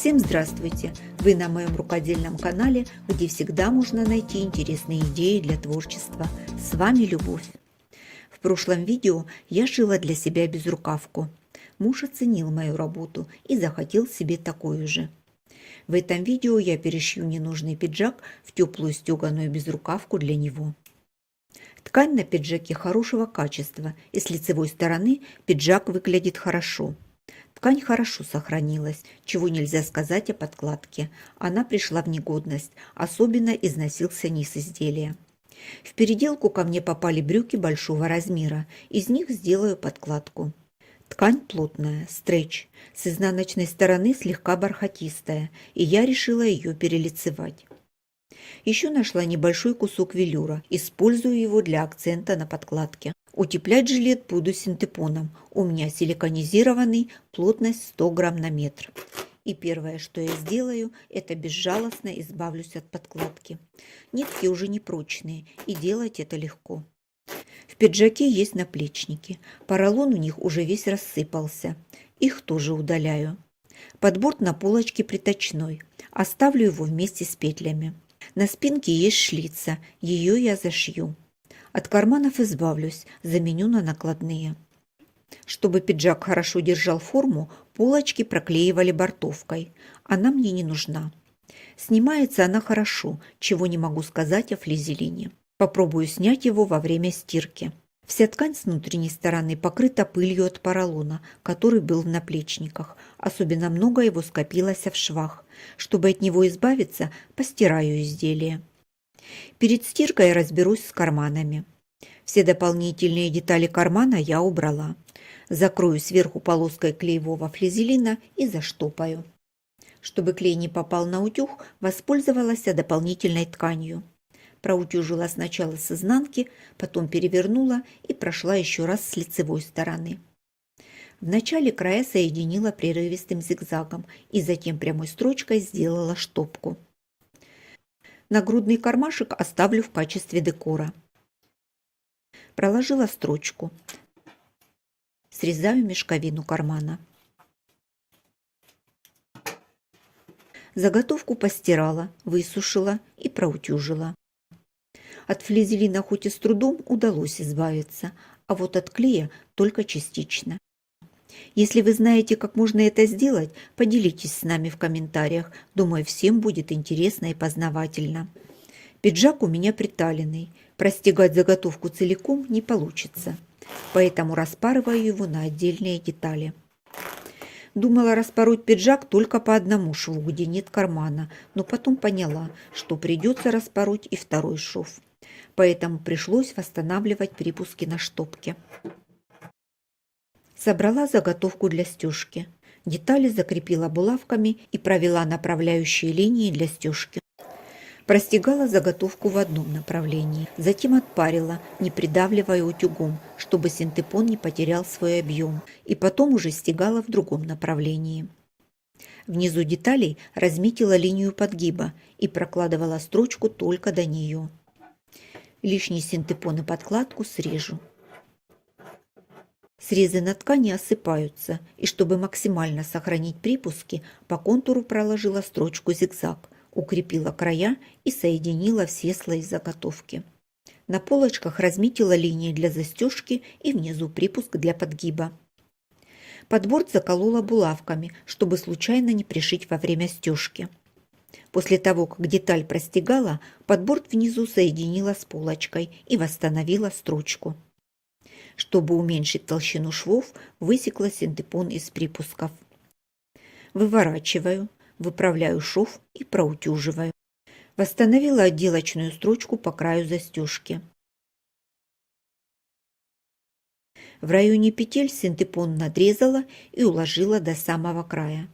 Всем здравствуйте! Вы на моем рукодельном канале, где всегда можно найти интересные идеи для творчества. С вами Любовь. В прошлом видео я шила для себя безрукавку. Муж оценил мою работу и захотел себе такую же. В этом видео я перешью ненужный пиджак в теплую стеганую безрукавку для него. Ткань на пиджаке хорошего качества, и с лицевой стороны пиджак выглядит хорошо. Ткань хорошо сохранилась, чего нельзя сказать о подкладке. Она пришла в негодность, особенно износился низ изделия. В переделку ко мне попали брюки большого размера, из них сделаю подкладку. Ткань плотная, стретч, с изнаночной стороны слегка бархатистая, и я решила ее перелицевать. Еще нашла небольшой кусок велюра, использую его для акцента на подкладке. Утеплять жилет буду синтепоном. У меня силиконизированный, плотность 100 грамм на метр. И первое, что я сделаю, это безжалостно избавлюсь от подкладки. Нитки уже не прочные, и делать это легко. В пиджаке есть наплечники. Поролон у них уже весь рассыпался. Их тоже удаляю. Подборт на полочке приточной. Оставлю его вместе с петлями. На спинке есть шлица, ее я зашью. От карманов избавлюсь, заменю на накладные. Чтобы пиджак хорошо держал форму, полочки проклеивали бортовкой. Она мне не нужна. Снимается она хорошо, чего не могу сказать о флизелине. Попробую снять его во время стирки. Вся ткань с внутренней стороны покрыта пылью от поролона, который был в наплечниках. Особенно много его скопилось в швах. Чтобы от него избавиться, постираю изделие. Перед стиркой разберусь с карманами. Все дополнительные детали кармана я убрала. Закрою сверху полоской клеевого флизелина и заштопаю. Чтобы клей не попал на утюг, воспользовалась дополнительной тканью. Проутюжила сначала с изнанки, потом перевернула и прошла еще раз с лицевой стороны. Вначале края соединила прерывистым зигзагом и затем прямой строчкой сделала штопку. Нагрудный кармашек оставлю в качестве декора. Проложила строчку. Срезаю мешковину кармана. Заготовку постирала, высушила и проутюжила. От флизелина хоть и с трудом удалось избавиться, а вот от клея только частично. Если вы знаете, как можно это сделать, поделитесь с нами в комментариях. Думаю, всем будет интересно и познавательно. Пиджак у меня приталенный. Простегать заготовку целиком не получится. Поэтому распарываю его на отдельные детали. Думала распороть пиджак только по одному шву, где нет кармана, но потом поняла, что придется распороть и второй шов. Поэтому пришлось восстанавливать припуски на штопке. Собрала заготовку для стежки. Детали закрепила булавками и провела направляющие линии для стежки. Простегала заготовку в одном направлении, затем отпарила, не придавливая утюгом, чтобы синтепон не потерял свой объем, и потом уже стегала в другом направлении. Внизу деталей разметила линию подгиба и прокладывала строчку только до нее. Лишний синтепон и подкладку срежу. Срезы на ткани осыпаются, и чтобы максимально сохранить припуски, по контуру проложила строчку зигзаг, укрепила края и соединила все слои заготовки. На полочках разметила линии для застежки и внизу припуск для подгиба. Подборт заколола булавками, чтобы случайно не пришить во время стежки. После того, как деталь простегала, подборт внизу соединила с полочкой и восстановила строчку. Чтобы уменьшить толщину швов, высекла синтепон из припусков. Выворачиваю, выправляю шов и проутюживаю. Восстановила отделочную строчку по краю застежки. В районе петель синтепон надрезала и уложила до самого края.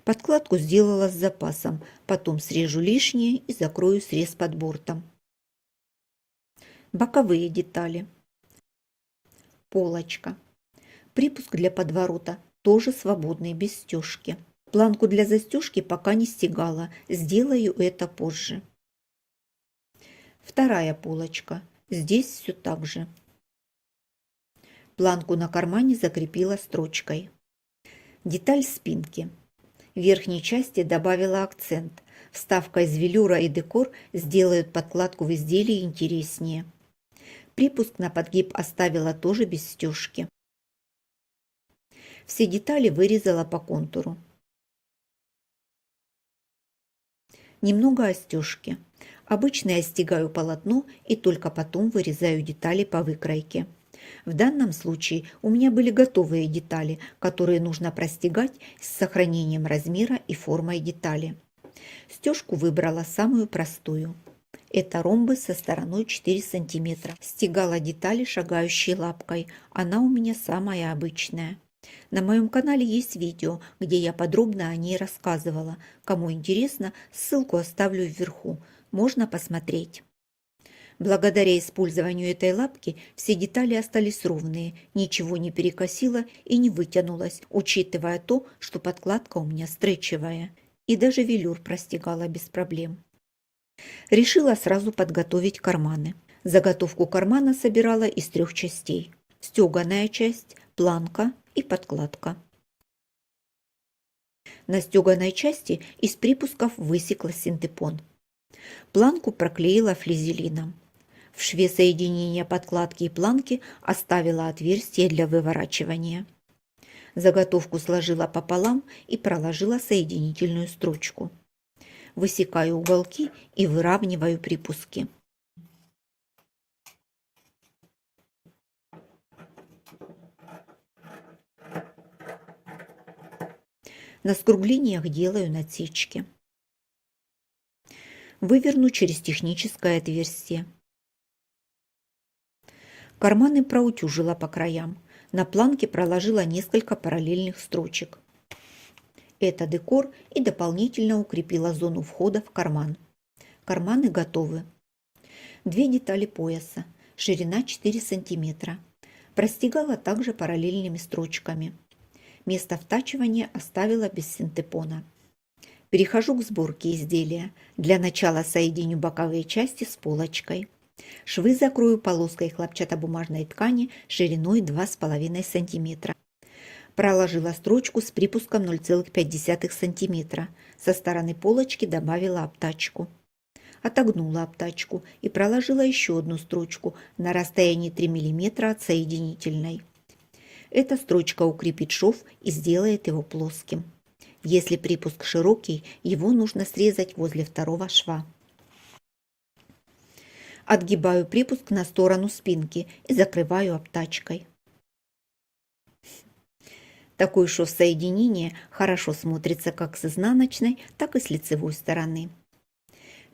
Подкладку сделала с запасом, потом срежу лишнее и закрою срез подбортом. Боковые детали. Полочка. Припуск для подворота тоже свободный, без стежки. Планку для застежки пока не стегала, сделаю это позже. Вторая полочка. Здесь все так же. Планку на кармане закрепила строчкой. Деталь спинки. В верхней части добавила акцент. Вставка из велюра и декор сделают подкладку в изделии интереснее. Припуск на подгиб оставила тоже без стежки. Все детали вырезала по контуру. Немного о стежке. Обычно я стягаю полотно и только потом вырезаю детали по выкройке. В данном случае у меня были готовые детали, которые нужно простегать с сохранением размера и формой детали. Стежку выбрала самую простую. Это ромбы со стороной 4 см. Стегала детали шагающей лапкой. Она у меня самая обычная. На моем канале есть видео, где я подробно о ней рассказывала. Кому интересно, ссылку оставлю вверху. Можно посмотреть. Благодаря использованию этой лапки все детали остались ровные, ничего не перекосило и не вытянулось, учитывая то, что подкладка у меня стретчевая. И даже велюр простегала без проблем. Решила сразу подготовить карманы. Заготовку кармана собирала из 3 частей. Стеганая часть, планка и подкладка. На стеганой части из припусков высекла синтепон. Планку проклеила флизелином. В шве соединения подкладки и планки оставила отверстие для выворачивания. Заготовку сложила пополам и проложила соединительную строчку. Высекаю уголки и выравниваю припуски. На скруглениях делаю насечки. Выверну через техническое отверстие. Карманы проутюжила по краям. На планке проложила несколько параллельных строчек. Это декор и дополнительно укрепила зону входа в карман. Карманы готовы. 2 детали пояса. Ширина 4 см. Простегала также параллельными строчками. Место втачивания оставила без синтепона. Перехожу к сборке изделия. Для начала соединю боковые части с полочкой. Швы закрою полоской хлопчатобумажной ткани шириной 2,5 см. Проложила строчку с припуском 0,5 см. Со стороны полочки добавила обтачку. Отогнула обтачку и проложила еще одну строчку на расстоянии 3 мм от соединительной. Эта строчка укрепит шов и сделает его плоским. Если припуск широкий, его нужно срезать возле второго шва. Отгибаю припуск на сторону спинки и закрываю обтачкой. Такой шов соединения хорошо смотрится как с изнаночной, так и с лицевой стороны.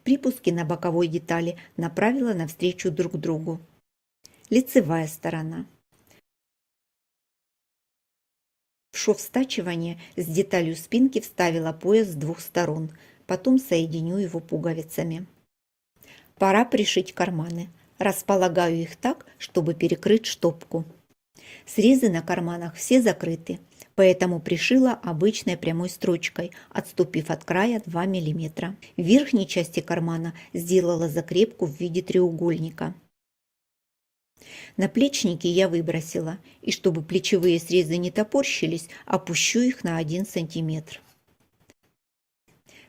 Припуски на боковой детали направила навстречу друг другу. Лицевая сторона. В шов стачивания с деталью спинки вставила пояс с 2 сторон, потом соединю его пуговицами. Пора пришить карманы. Располагаю их так, чтобы перекрыть штопку. Срезы на карманах все закрыты, поэтому пришила обычной прямой строчкой, отступив от края 2 мм. В верхней части кармана сделала закрепку в виде треугольника. Наплечники я выбросила, и чтобы плечевые срезы не топорщились, опущу их на 1 см.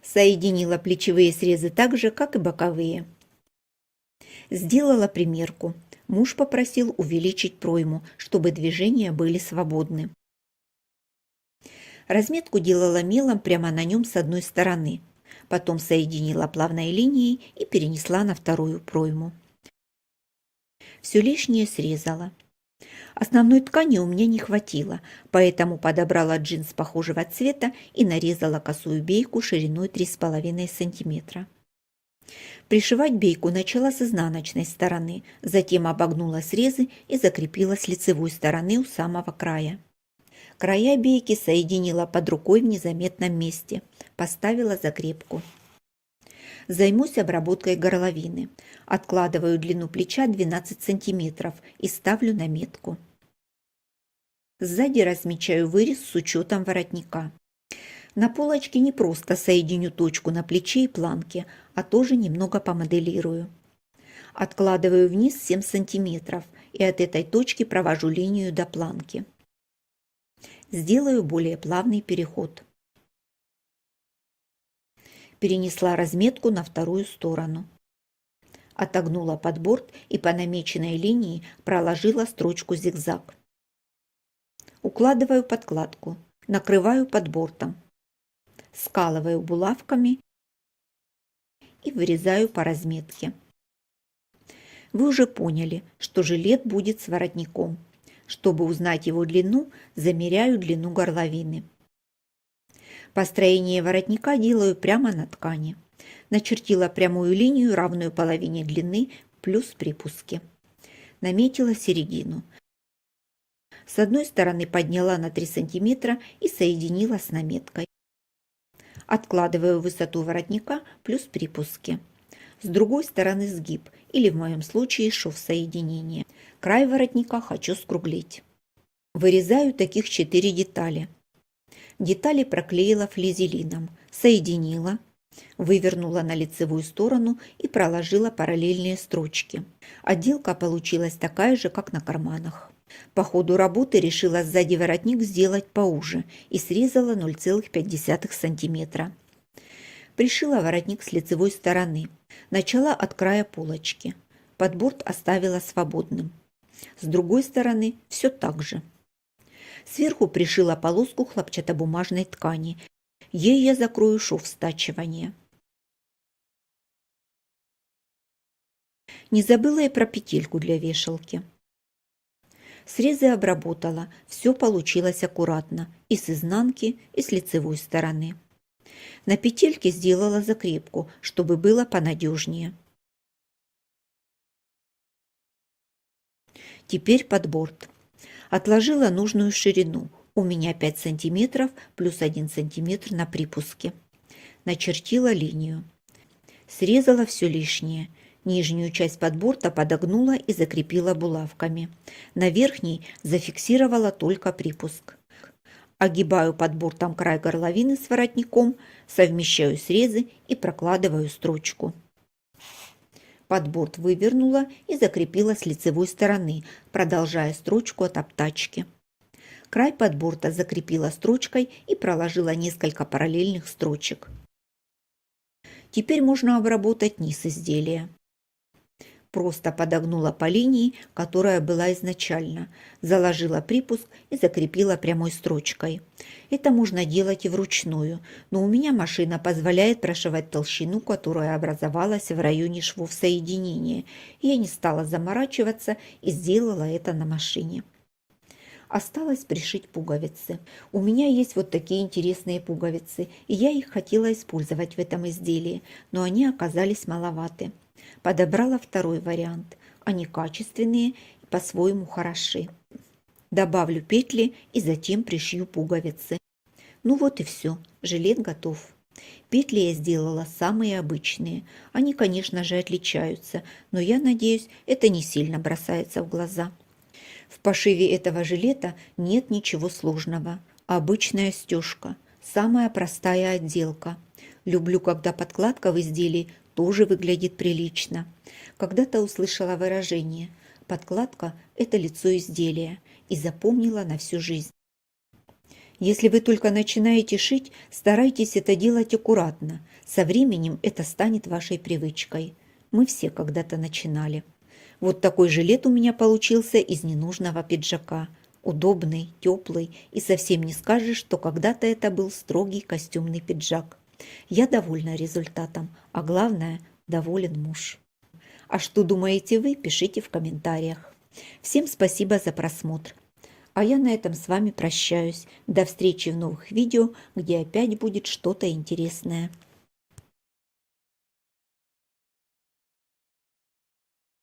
Соединила плечевые срезы так же, как и боковые. Сделала примерку. Муж попросил увеличить пройму, чтобы движения были свободны. Разметку делала мелом прямо на нем с одной стороны. Потом соединила плавной линией и перенесла на вторую пройму. Все лишнее срезала. Основной ткани у меня не хватило, поэтому подобрала джинс похожего цвета и нарезала косую бейку шириной 3,5 см. Пришивать бейку начала с изнаночной стороны, затем обогнула срезы и закрепила с лицевой стороны у самого края. Края бейки соединила под рукой в незаметном месте, поставила закрепку. Займусь обработкой горловины. Откладываю длину плеча 12 см и ставлю на метку. Сзади размечаю вырез с учетом воротника. На полочке не просто соединю точку на плече и планке, а тоже немного помоделирую. Откладываю вниз 7 см и от этой точки провожу линию до планки. Сделаю более плавный переход. Перенесла разметку на вторую сторону. Отогнула подборт и по намеченной линии проложила строчку зигзаг. Укладываю подкладку, накрываю подбортом, скалываю булавками и вырезаю по разметке. Вы уже поняли, что жилет будет с воротником. Чтобы узнать его длину, замеряю длину горловины. Построение воротника делаю прямо на ткани. Начертила прямую линию, равную половине длины, плюс припуски. Наметила середину. С одной стороны подняла на 3 см и соединила с наметкой. Откладываю высоту воротника плюс припуски. С другой стороны сгиб, или в моем случае шов соединения. Край воротника хочу скруглить. Вырезаю таких 4 детали. Детали проклеила флизелином, соединила, вывернула на лицевую сторону и проложила параллельные строчки. Отделка получилась такая же, как на карманах. По ходу работы решила сзади воротник сделать поуже и срезала 0,5 см. Пришила воротник с лицевой стороны. Начала от края полочки. Подборт оставила свободным. С другой стороны все так же. Сверху пришила полоску хлопчатобумажной ткани. Ей я закрою шов стачивания. Не забыла и про петельку для вешалки. Срезы обработала, все получилось аккуратно, и с изнанки, и с лицевой стороны. На петельке сделала закрепку, чтобы было понадежнее. Теперь подборт. Отложила нужную ширину. У меня 5 см плюс 1 см на припуске. Начертила линию. Срезала все лишнее. Нижнюю часть подборта подогнула и закрепила булавками. На верхней зафиксировала только припуск. Огибаю подбортом край горловины с воротником, совмещаю срезы и прокладываю строчку. Подборт вывернула и закрепила с лицевой стороны, продолжая строчку от обтачки. Край подборта закрепила строчкой и проложила несколько параллельных строчек. Теперь можно обработать низ изделия. Просто подогнула по линии, которая была изначально, заложила припуск и закрепила прямой строчкой. Это можно делать и вручную, но у меня машина позволяет прошивать толщину, которая образовалась в районе швов соединения. Я не стала заморачиваться и сделала это на машине. Осталось пришить пуговицы. У меня есть вот такие интересные пуговицы, и я их хотела использовать в этом изделии, но они оказались маловаты. Подобрала второй вариант. Они качественные и по-своему хороши. Добавлю петли и затем пришью пуговицы. Ну вот и все, жилет готов. Петли я сделала самые обычные. Они, конечно же, отличаются, но я надеюсь, это не сильно бросается в глаза. В пошиве этого жилета нет ничего сложного. Обычная стежка, самая простая отделка. Люблю, когда подкладка в изделии тоже выглядит прилично. Когда-то услышала выражение «подкладка – это лицо изделия» и запомнила на всю жизнь. Если вы только начинаете шить, старайтесь это делать аккуратно. Со временем это станет вашей привычкой. Мы все когда-то начинали. Вот такой жилет у меня получился из ненужного пиджака. Удобный, теплый, и совсем не скажешь, что когда-то это был строгий костюмный пиджак. Я довольна результатом, а главное, доволен муж. А что думаете вы, пишите в комментариях. Всем спасибо за просмотр. А я на этом с вами прощаюсь. До встречи в новых видео, где опять будет что-то интересное.